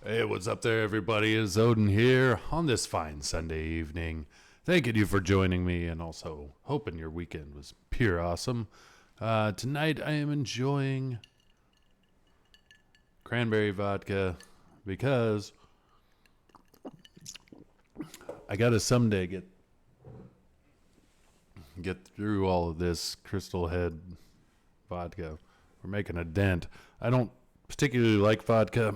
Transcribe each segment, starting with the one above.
Hey, what's up there, everybody? It's Odin here on this fine Sunday evening. Thanking you for joining me and also hoping your weekend was pure awesome. Tonight I am enjoying cranberry vodka because I gotta someday get through all of this Crystal Head vodka. We're making a dent. I don't particularly like vodka.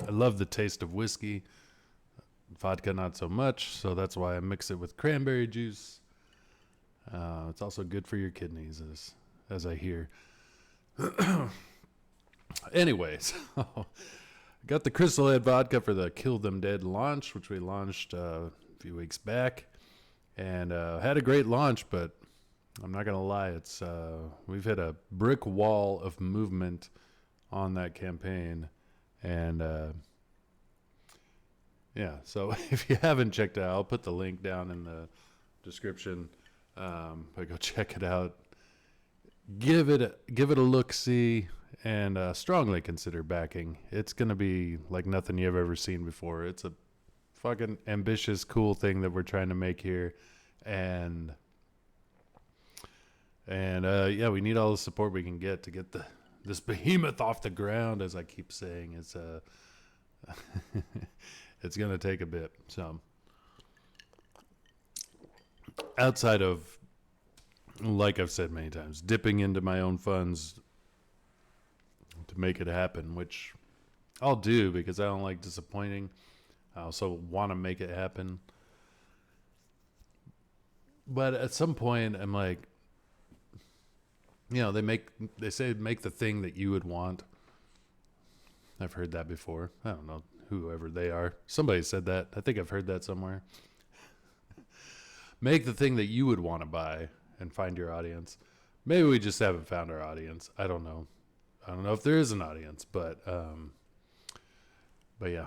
I love the taste of whiskey. Vodka, not so much, so that's why I mix it with cranberry juice. It's also good for your kidneys, as I hear. Anyways, got the Crystal Head vodka for the Kill Them Dead launch, which we launched a few weeks back, and had a great launch. But I'm not gonna lie, it's we've hit a brick wall of movement on that campaign. And yeah, so if you haven't checked it out, I'll put the link down in the description. But go check it out. Give it a look, see, and strongly consider backing. It's gonna be like nothing you've ever seen before. It's a fucking ambitious, cool thing that we're trying to make here, and yeah, we need all the support we can get to get this behemoth off the ground. As I keep saying, it's it's gonna take a bit. So outside of, like I've said many times, dipping into my own funds to make it happen, which I'll do because I don't like disappointing. I also want to make it happen, but at some point I'm like, they say make the thing that you would want. I've heard that before. I don't know whoever they are. Somebody said that. I think I've heard that somewhere. Make the thing that you would want to buy and find your audience. Maybe we just haven't found our audience. I don't know. I don't know if there is an audience, but yeah.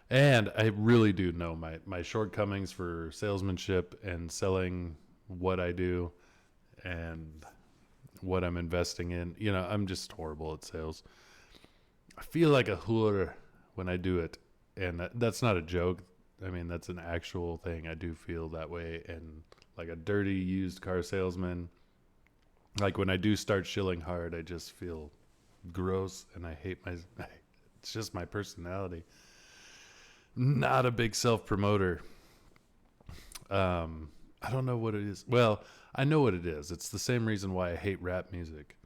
And I really do know my shortcomings for salesmanship and selling what I do and what I'm investing in. I'm just horrible at sales. I feel like a whore when I do it, and that's not a joke. I mean, that's an actual thing. I do feel that way, and like a dirty used car salesman. Like when I do start shilling hard, I just feel gross, and I hate it's just my personality. Not a big self-promoter. I don't know what it is. Well, I know what it is. It's the same reason why I hate rap music.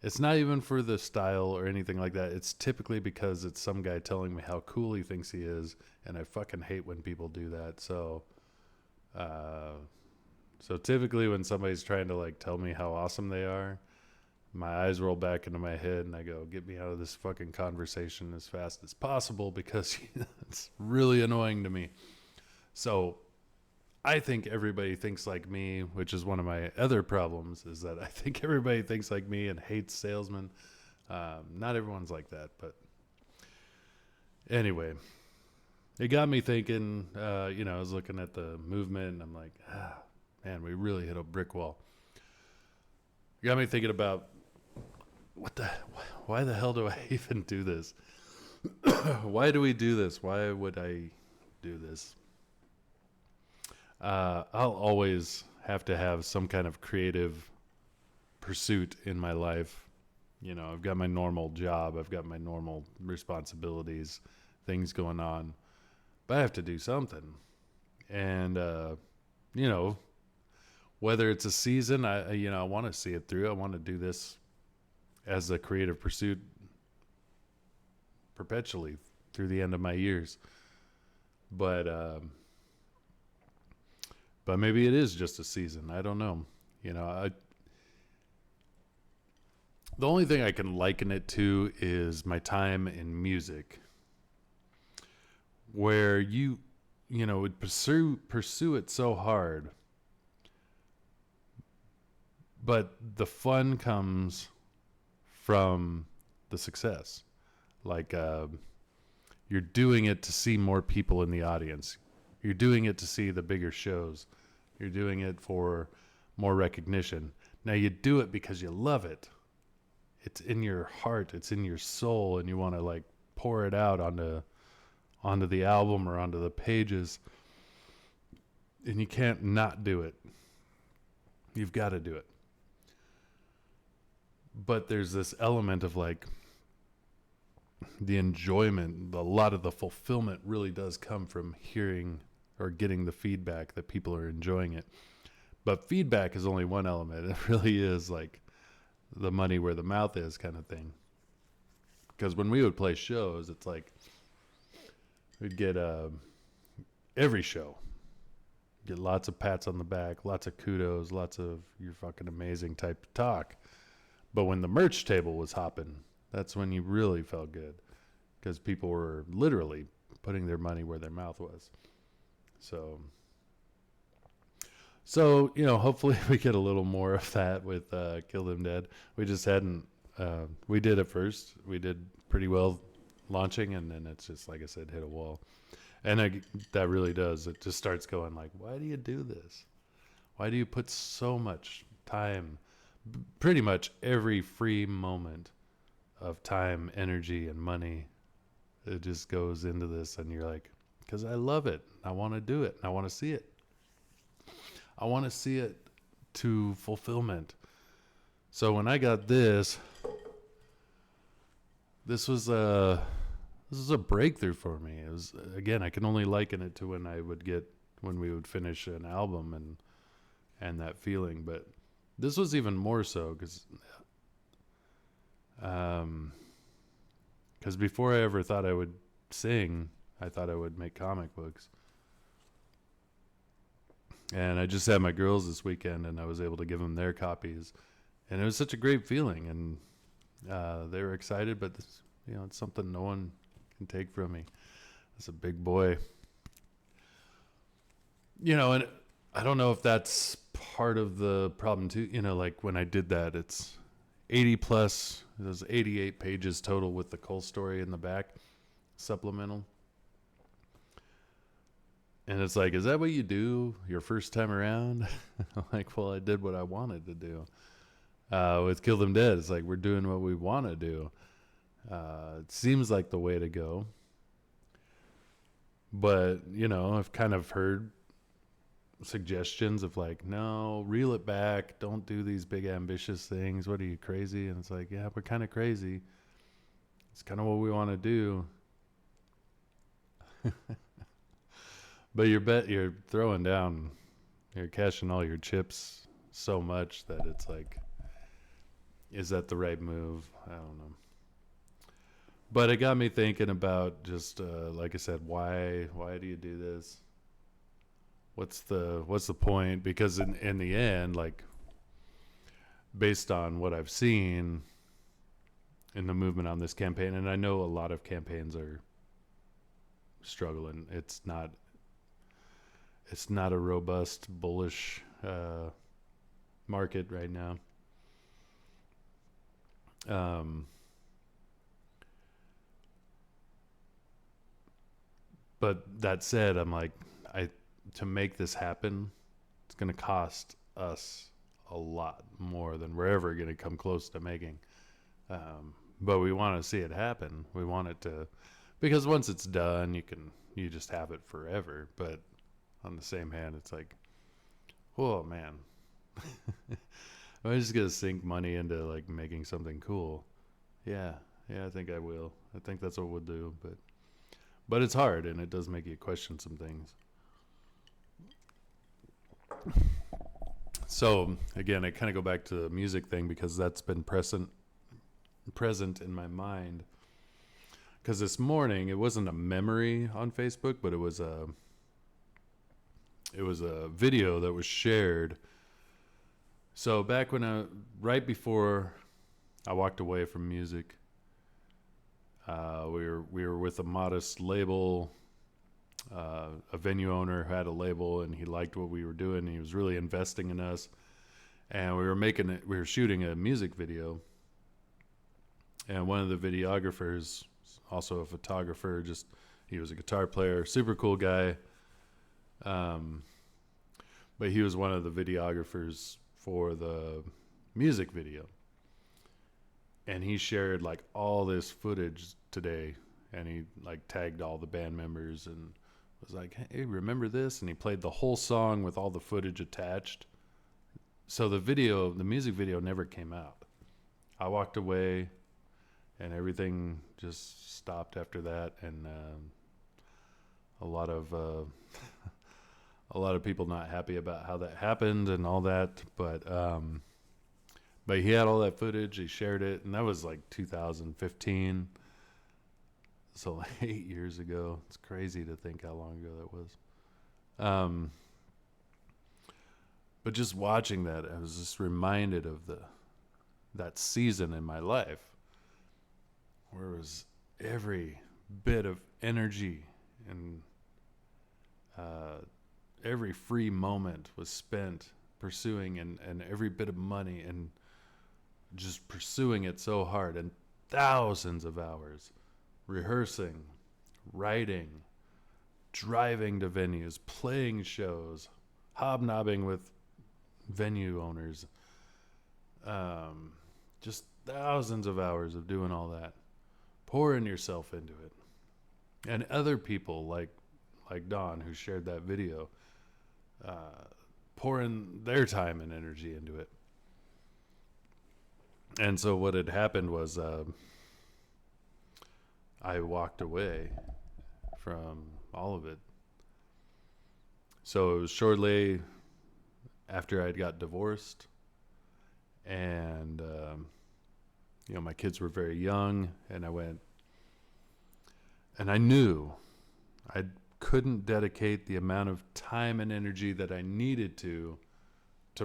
It's not even for the style or anything like that. It's typically because it's some guy telling me how cool he thinks he is, and I fucking hate when people do that. So typically when somebody's trying to like tell me how awesome they are, my eyes roll back into my head and I go, get me out of this fucking conversation as fast as possible because it's really annoying to me. So I think everybody thinks like me, which is one of my other problems, is that I think everybody thinks like me and hates salesmen. Not everyone's like that, but anyway, it got me thinking. I was looking at the movement and I'm like, man, we really hit a brick wall. It got me thinking about why the hell do I even do this? Why do we do this? Why would I do this? I'll always have to have some kind of creative pursuit in my life. I've got my normal job. I've got my normal responsibilities, things going on. But I have to do something. And, whether it's a season, I want to see it through. I want to do this as a creative pursuit perpetually through the end of my years. But maybe it is just a season. I don't know. The only thing I can liken it to is my time in music, where you would pursue it so hard, but the fun comes from the success. Like you're doing it to see more people in the audience. You're doing it to see the bigger shows. You're doing it for more recognition. Now you do it because you love it. It's in your heart. It's in your soul, and you want to like pour it out onto the album or onto the pages, and you can't not do it. You've got to do it. But there's this element of like the enjoyment, a lot of the fulfillment really does come from hearing or getting the feedback that people are enjoying it. But feedback is only one element. It really is like the money where the mouth is kind of thing. Because when we would play shows, it's like we'd get every show, get lots of pats on the back, lots of kudos, lots of "you're fucking amazing" type talk. But when the merch table was hopping, that's when you really felt good, because people were literally putting their money where their mouth was. So hopefully we get a little more of that with Kill Them Dead. We just hadn't. We did at first. We did pretty well launching, and then it's just, like I said, hit a wall. And that really does. It just starts going like, why do you do this? Why do you put so much time, pretty much every free moment of time, energy, and money, it just goes into this, and you're like, because I love it. I want to do it. I want to see it. I want to see it to fulfillment. So when I got this was a breakthrough for me. It was, again, I can only liken it to when we would finish an album and that feeling. But this was even more so because before I ever thought I would sing, I thought I would make comic books. And I just had my girls this weekend, and I was able to give them their copies. And it was such a great feeling, and they were excited, but this, it's something no one can take from me. It's a big boy. And I don't know if that's part of the problem too. Like when I did that, it's 80 plus, there's 88 pages total with the Cole story in the back, supplemental. And it's like, is that what you do your first time around? I'm like, well, I did what I wanted to do. With Kill Them Dead, it's like we're doing what we want to do. It seems like the way to go. But, I've kind of heard suggestions of like, no, reel it back. Don't do these big ambitious things. What are you, crazy? And it's like, yeah, we're kind of crazy. It's kind of what we want to do. But you're throwing down, you're cashing all your chips so much that it's like, is that the right move? I don't know. But it got me thinking about just, like I said, why do you do this? What's the point? Because in the end, like, based on what I've seen in the movement on this campaign, and I know a lot of campaigns are struggling. It's not a robust, bullish market right now. But that said, I'm like, to make this happen, it's going to cost us a lot more than we're ever going to come close to making. But we want to see it happen. We want it to, because once it's done, you just have it forever. But on the same hand, it's like, oh man, I'm just going to sink money into like making something cool. Yeah, I think I will. I think that's what we'll do. But it's hard, and it does make you question some things. So again, I kind of go back to the music thing because that's been present in my mind. Because this morning, it wasn't a memory on Facebook, but it was a video that was shared. So back right before I walked away from music, we were with a modest label, a venue owner who had a label, and he liked what we were doing. And he was really investing in us, and we were shooting a music video. And one of the videographers, also a photographer, he was a guitar player, super cool guy. But he was one of the videographers for the music video. And he shared like all this footage today and he like tagged all the band members and was like, "Hey, remember this?" And he played the whole song with all the footage attached. So the music video never came out. I walked away, and everything just stopped after that, and a lot of a lot of people not happy about how that happened and all that, but he had all that footage. He shared it, and that was like 2015. So like 8 years ago. It's crazy to think how long ago that was. Um, but just watching that, I was just reminded of that season in my life where it was every bit of energy and every free moment was spent pursuing and every bit of money and just pursuing it so hard, and thousands of hours rehearsing, writing, driving to venues, playing shows, hobnobbing with venue owners, just thousands of hours of doing all that, pouring yourself into it. And other people like Don, who shared that video, pouring their time and energy into it. And so what had happened was I walked away from all of it. So it was shortly after I'd got divorced, and my kids were very young, and I went, and I knew I couldn't dedicate the amount of time and energy that I needed to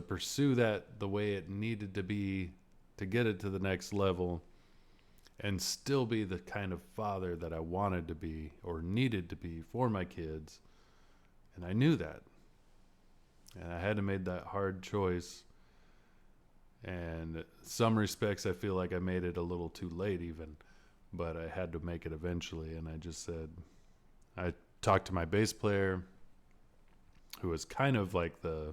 pursue that the way it needed to be to get it to the next level and still be the kind of father that I wanted to be or needed to be for my kids. And I knew that. And I had to make that hard choice. And in some respects, I feel like I made it a little too late even, but I had to make it eventually. And I just said, I talked to my bass player, who was kind of like the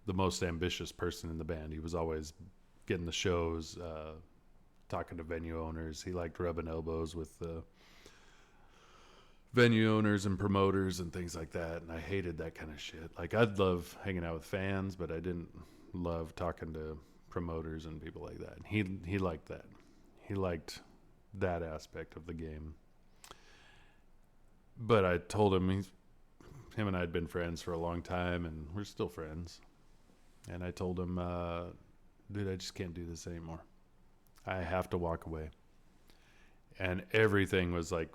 most ambitious person in the band. He was always getting the shows, talking to venue owners. He liked rubbing elbows with the venue owners and promoters and things like that. And I hated that kind of shit. Like, I'd love hanging out with fans, but I didn't love talking to promoters and people like that. And he liked that. He liked that aspect of the game. But I told him, him and I had been friends for a long time, and we're still friends. And I told him, dude, I just can't do this anymore. I have to walk away. And everything was like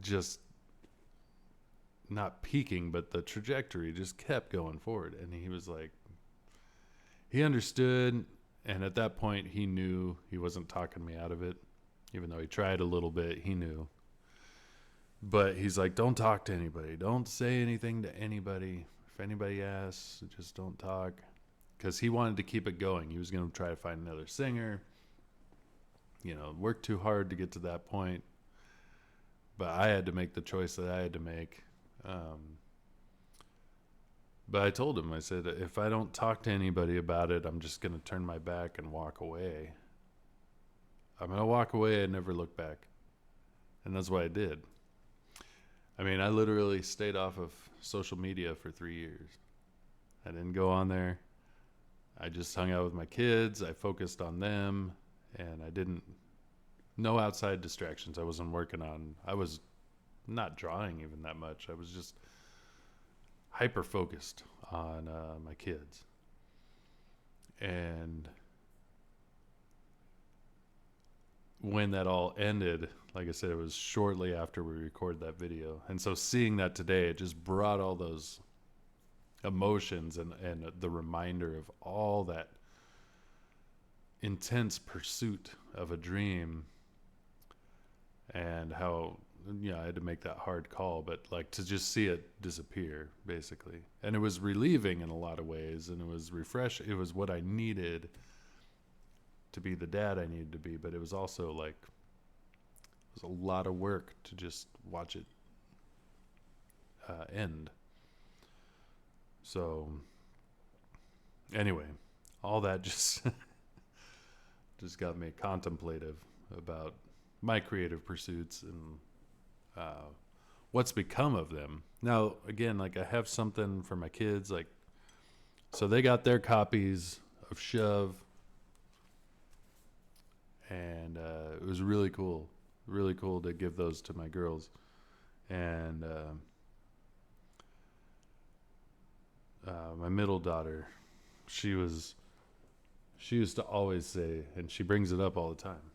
just not peaking, but the trajectory just kept going forward. And he was like, he understood. And at that point, he knew he wasn't talking me out of it. Even though he tried a little bit, he knew. But he's like, don't talk to anybody. Don't say anything to anybody. If anybody asks, just don't talk. Because he wanted to keep it going. He was going to try to find another singer. Worked too hard to get to that point. But I had to make the choice that I had to make. But I told him, I said, if I don't talk to anybody about it, I'm just going to turn my back and walk away. I'm going to walk away and never look back. And that's what I did. I mean, I literally stayed off of social media for 3 years. I didn't go on there. I just hung out with my kids. I focused on them, and no outside distractions. I wasn't working on, I was not drawing even that much. I was just hyper focused on my kids. And when that all ended, like I said, it was shortly after we recorded that video. And so seeing that today, it just brought all those emotions and the reminder of all that intense pursuit of a dream, and how I had to make that hard call, but like to just see it disappear basically. And it was relieving in a lot of ways, and it was refreshing. It was what I needed to be the dad I needed to be, but it was also like it was a lot of work to just watch it end. So anyway, all that just got me contemplative about my creative pursuits and uh, what's become of them. Now, again, like I have something for my kids, like so they got their copies of Shove, and it was really cool to give those to my girls. And my middle daughter, she used to always say, and she brings it up all the time.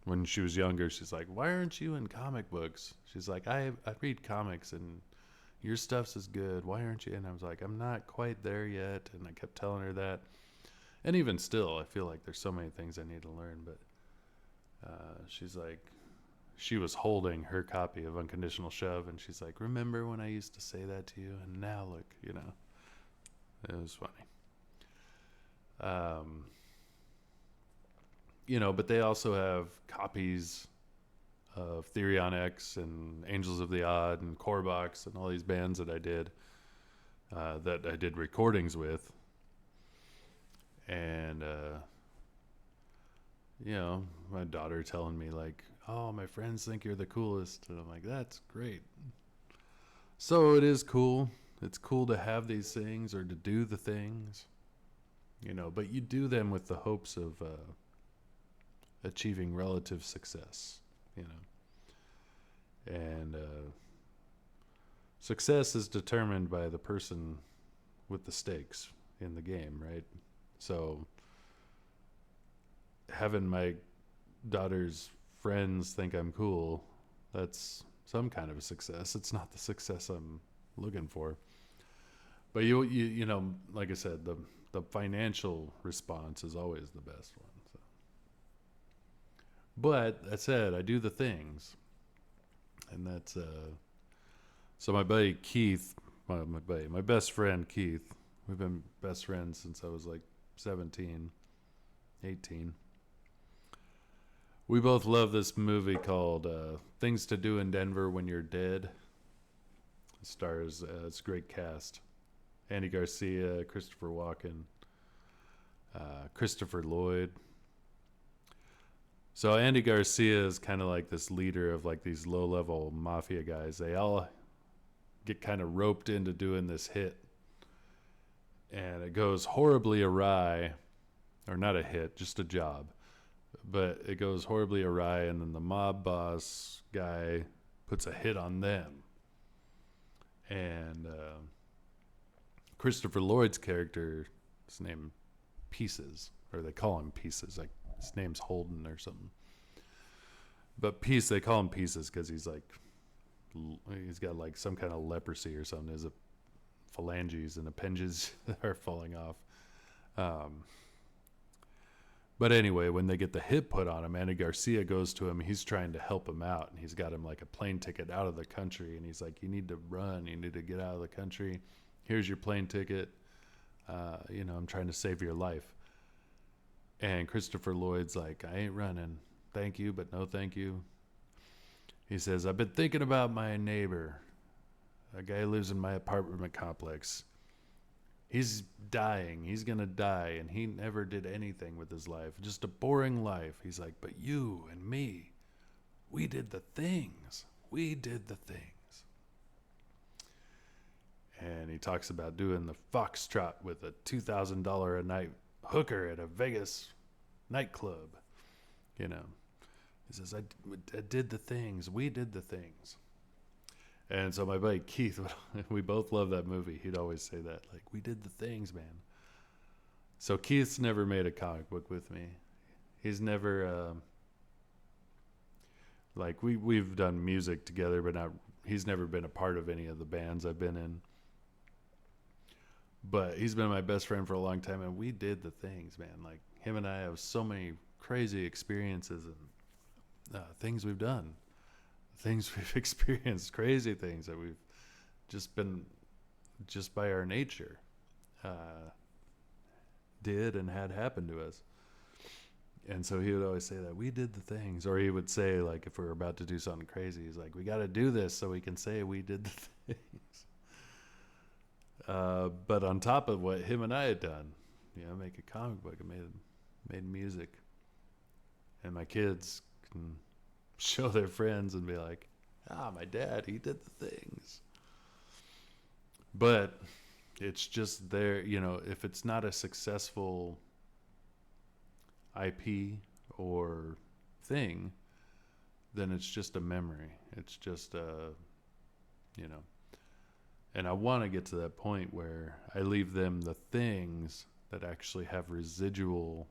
When she was younger, she's like, "Why aren't you in comic books?" She's like, I read comics and your stuff's is good. Why aren't you?" And I was like, "I'm not quite there yet." And I kept telling her that. And even still, I feel like there's so many things I need to learn. But she's like, she was holding her copy of Unconditional Shove, and she's like, "Remember when I used to say that to you? And now look, you know." It was funny. Um, but they also have copies of Thirion X and Angels of the Odd and Corebox and all these bands that I did recordings with. And, my daughter telling me like, "Oh, my friends think you're the coolest." And I'm like, "That's great." So it is cool. It's cool to have these things or to do the things, but you do them with the hopes of achieving relative success, and success is determined by the person with the stakes in the game, right? So having my daughter's friends think I'm cool, that's some kind of a success. It's not the success I'm looking for. But like I said, the financial response is always the best one. So. But that said, I do the things, and that's so my buddy Keith, my best friend Keith. We've been best friends since I was like 17, 18. We both love this movie called Things to Do in Denver When You're Dead. It stars, it's a great cast. Andy Garcia, Christopher Walken, Christopher Lloyd. So Andy Garcia is kind of like this leader of like these low-level mafia guys. They all get kind of roped into doing this hit, and it goes horribly awry, or not a hit, just a job. But it goes horribly awry, and then the mob boss guy puts a hit on them. And Christopher Lloyd's character is named Pieces, or they call him Pieces. Like his name's Holden or something. But they call him Pieces because he's got like some kind of leprosy or something. His phalanges and appendages are falling off. But anyway, when they get the hit put on him, Andy Garcia goes to him. He's trying to help him out, and he's got him like a plane ticket out of the country. And he's like, "You need to run. You need to get out of the country. Here's your plane ticket. I'm trying to save your life." And Christopher Lloyd's like, "I ain't running. Thank you, but no thank you." He says, "I've been thinking about my neighbor, a guy who lives in my apartment complex. He's dying. He's going to die, and he never did anything with his life. Just a boring life." He's like, "But you and me, we did the things. We did the things." And he talks about doing the foxtrot with a $2,000 a night hooker at a Vegas nightclub. He says, I did the things. We did the things. And so my buddy Keith, we both love that movie. He'd always say that, like, "We did the things, man." So Keith's never made a comic book with me. He's never, we've done music together, but he's never been a part of any of the bands I've been in. But he's been my best friend for a long time, and we did the things, man. Like, him and I have so many crazy experiences and things we've done. Things we've experienced, crazy things that we've just by our nature did and had happen to us. And so he would always say that we did the things, or he would say, like, if we were about to do something crazy, he's like, "We got to do this so we can say we did the things." But on top of what him and I had done, make a comic book and made music, and my kids can show their friends and be like, my dad, he did the things. But it's just there, if it's not a successful IP or thing, then it's just a memory. It's just you know. And I want to get to that point where I leave them the things that actually have residual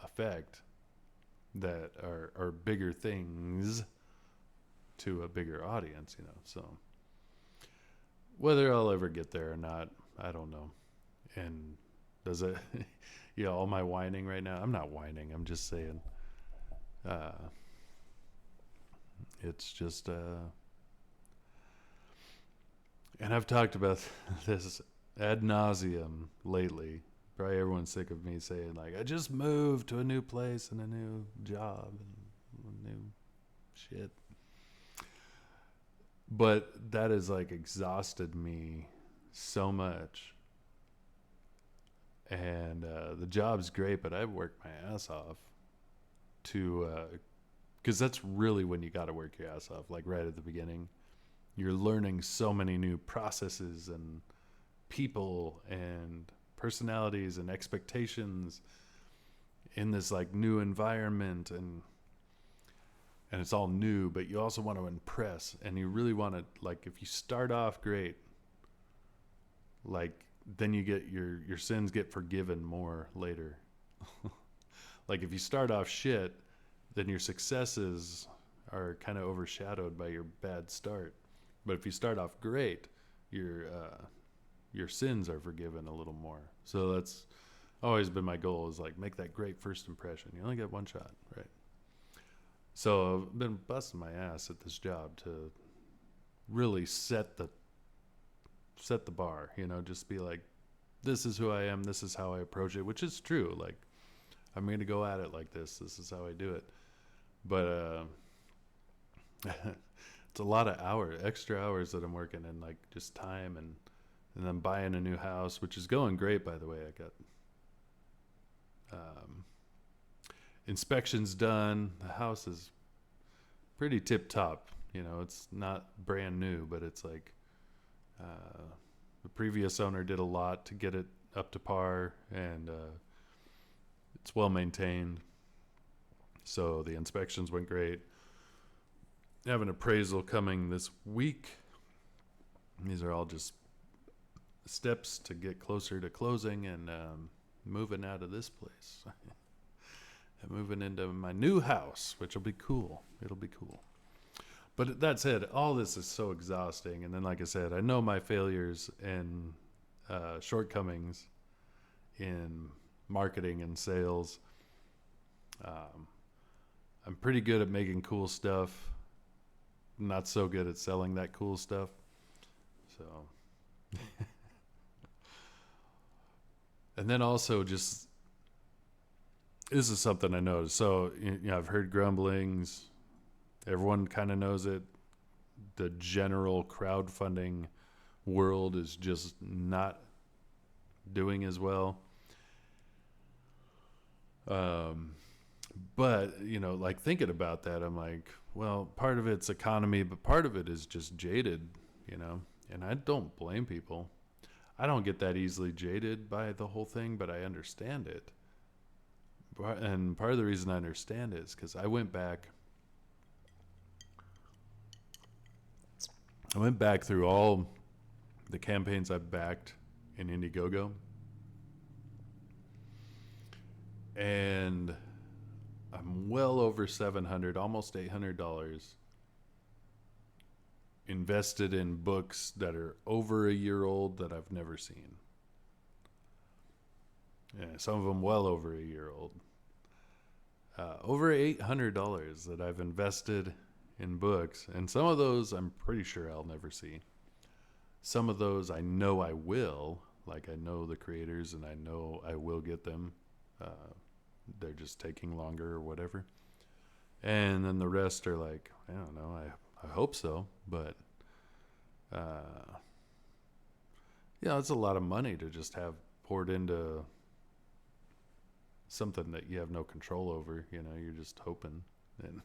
effect, that are bigger things to a bigger audience, So whether I'll ever get there or not, I don't know. And does it, all my whining right now, I'm not whining. I'm just saying, it's just, and I've talked about this ad nauseum lately. Probably everyone's sick of me saying, like, I just moved to a new place and a new job and new shit. But that has, like, exhausted me so much. And the job's great, but I've worked my ass off to, because that's really when you got to work your ass off, like right at the beginning. You're learning so many new processes and people and personalities and expectations in this like new environment, and it's all new, but you also want to impress, and you really want to, like, if you start off great, like, then you get your sins get forgiven more later. Like, if you start off shit, then your successes are kind of overshadowed by your bad start. But if you start off great, your sins are forgiven a little more. So that's always been my goal, is like make that great first impression. You only get one shot, right? So I've been busting my ass at this job to really set the bar, just be like, this is who I am, this is how I approach it, which is true. Like, I'm going to go at it like this is how I do it. But it's a lot of extra hours that I'm working, and like just time, and then buying a new house, which is going great, by the way. I got inspections done. The house is pretty tip top. It's not brand new, but it's like the previous owner did a lot to get it up to par, and it's well maintained. So the inspections went great. I have an appraisal coming this week. These are all just steps to get closer to closing and moving out of this place. And moving into my new house, which will be cool. It'll be cool. But that said, all this is so exhausting. And then, like I said, I know my failures and shortcomings in marketing and sales. I'm pretty good at making cool stuff. Not so good at selling that cool stuff. So, and then also just, this is something I noticed. So, I've heard grumblings. Everyone kind of knows it. The general crowdfunding world is just not doing as well. But, like thinking about that, I'm like, well, part of it's economy, but part of it is just jaded, and I don't blame people. I don't get that easily jaded by the whole thing, but I understand it. And part of the reason I understand it is because I went back through all the campaigns I've backed in Indiegogo, and I'm well over $700, almost $800 invested in books that are over a year old that I've never seen. Yeah, some of them well over a year old. Over $800 that I've invested in books, and some of those I'm pretty sure I'll never see. Some of those I know I will, like I know the creators and I know I will get them. They're just taking longer or whatever. And then the rest are like, I don't know, I hope so, but it's a lot of money to just have poured into something that you have no control over. You're just hoping. And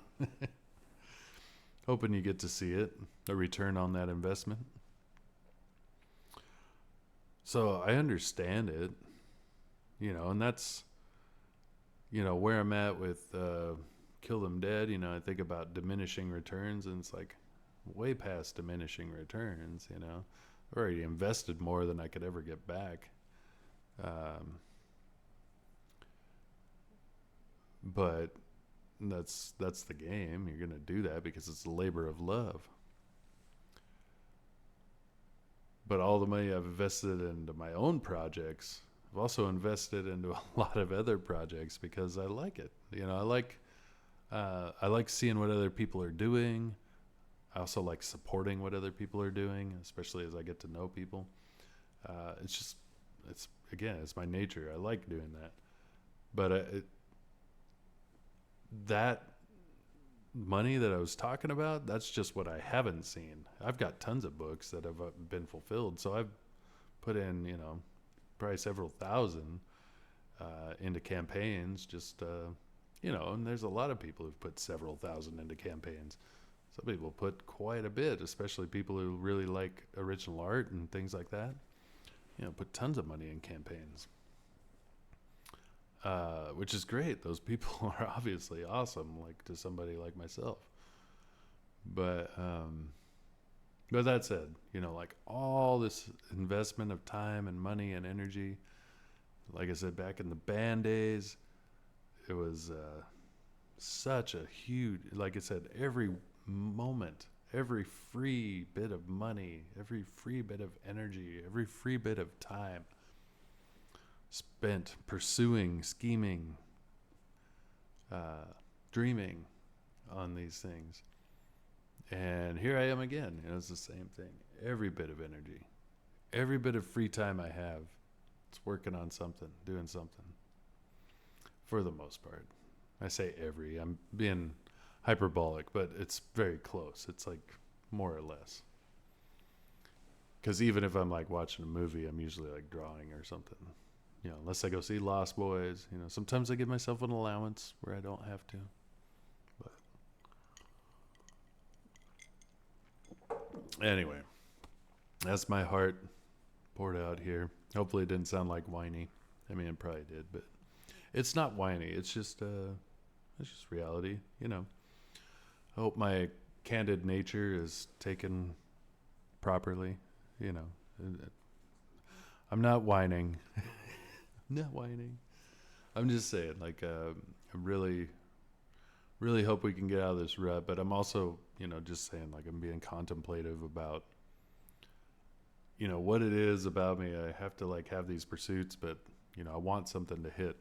hoping you get to see it, a return on that investment. So I understand it, and that's, where I'm at with Kill Them Dead. I think about diminishing returns, and it's like way past diminishing returns. I've already invested more than I could ever get back. But that's the game. You're going to do that because it's a labor of love. But all the money I've invested into my own projects, I've also invested into a lot of other projects because I like it. I like seeing what other people are doing. I also like supporting what other people are doing, especially as I get to know people. It's my nature. I like doing that. But that money that I was talking about, that's just what I haven't seen. I've got tons of books that have been fulfilled. So I've put in, probably several thousand into campaigns. Just, and there's a lot of people who've put several thousand into campaigns. Some people put quite a bit, especially people who really like original art and things like that. Put tons of money in campaigns. Which is great. Those people are obviously awesome, like to somebody like myself. But that said, like all this investment of time and money and energy, like I said, back in the band days, it was such a huge, like I said, every moment, every free bit of money, every free bit of energy, every free bit of time spent pursuing, scheming, dreaming on these things. And here I am again. It's the same thing. Every bit of energy, every bit of free time I have, it's working on something, doing something. For the most part. I say every. I'm being hyperbolic, but it's very close. It's like more or less. Because even if I'm like watching a movie, I'm usually like drawing or something. Unless I go see Lost Boys, sometimes I give myself an allowance where I don't have to. But anyway, that's my heart poured out here. Hopefully it didn't sound like whiny. I mean, it probably did, but it's not whiny. It's just reality, I hope my candid nature is taken properly, I'm not whining. Not whining. I'm just saying, like, I really, really hope we can get out of this rut. But I'm also, just saying, like, I'm being contemplative about, what it is about me. I have to like have these pursuits, but I want something to hit.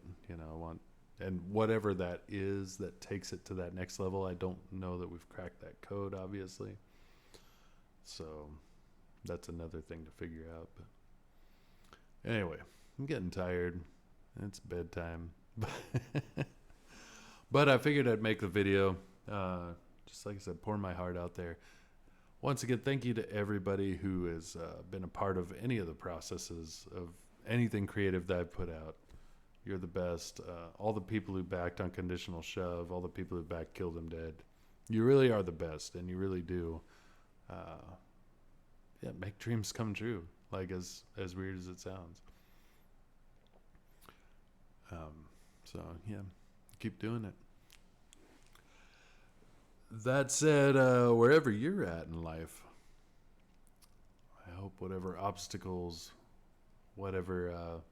And whatever that is that takes it to that next level. I don't know that we've cracked that code, obviously. So that's another thing to figure out. But anyway. I'm getting tired. It's bedtime. But I figured I'd make the video. Just like I said, pour my heart out there. Once again, thank you to everybody who has been a part of any of the processes of anything creative that I've put out. You're the best. All the people who backed Unconditional Shove, all the people who backed Kill Them Dead. You really are the best, and you really do make dreams come true, like as weird as it sounds. So keep doing it. That said, wherever you're at in life, I hope whatever obstacles, whatever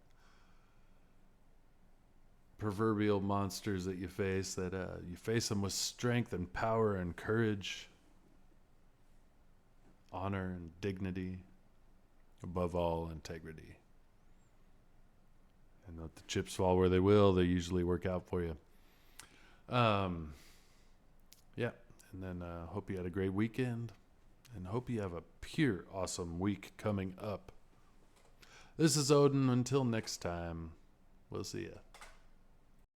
proverbial monsters that you face, that you face them with strength and power and courage, honor and dignity, above all, integrity. And let the chips fall where they will. They usually work out for you. And then hope you had a great weekend. And hope you have a pure awesome week coming up. This is Odin. Until next time, we'll see ya.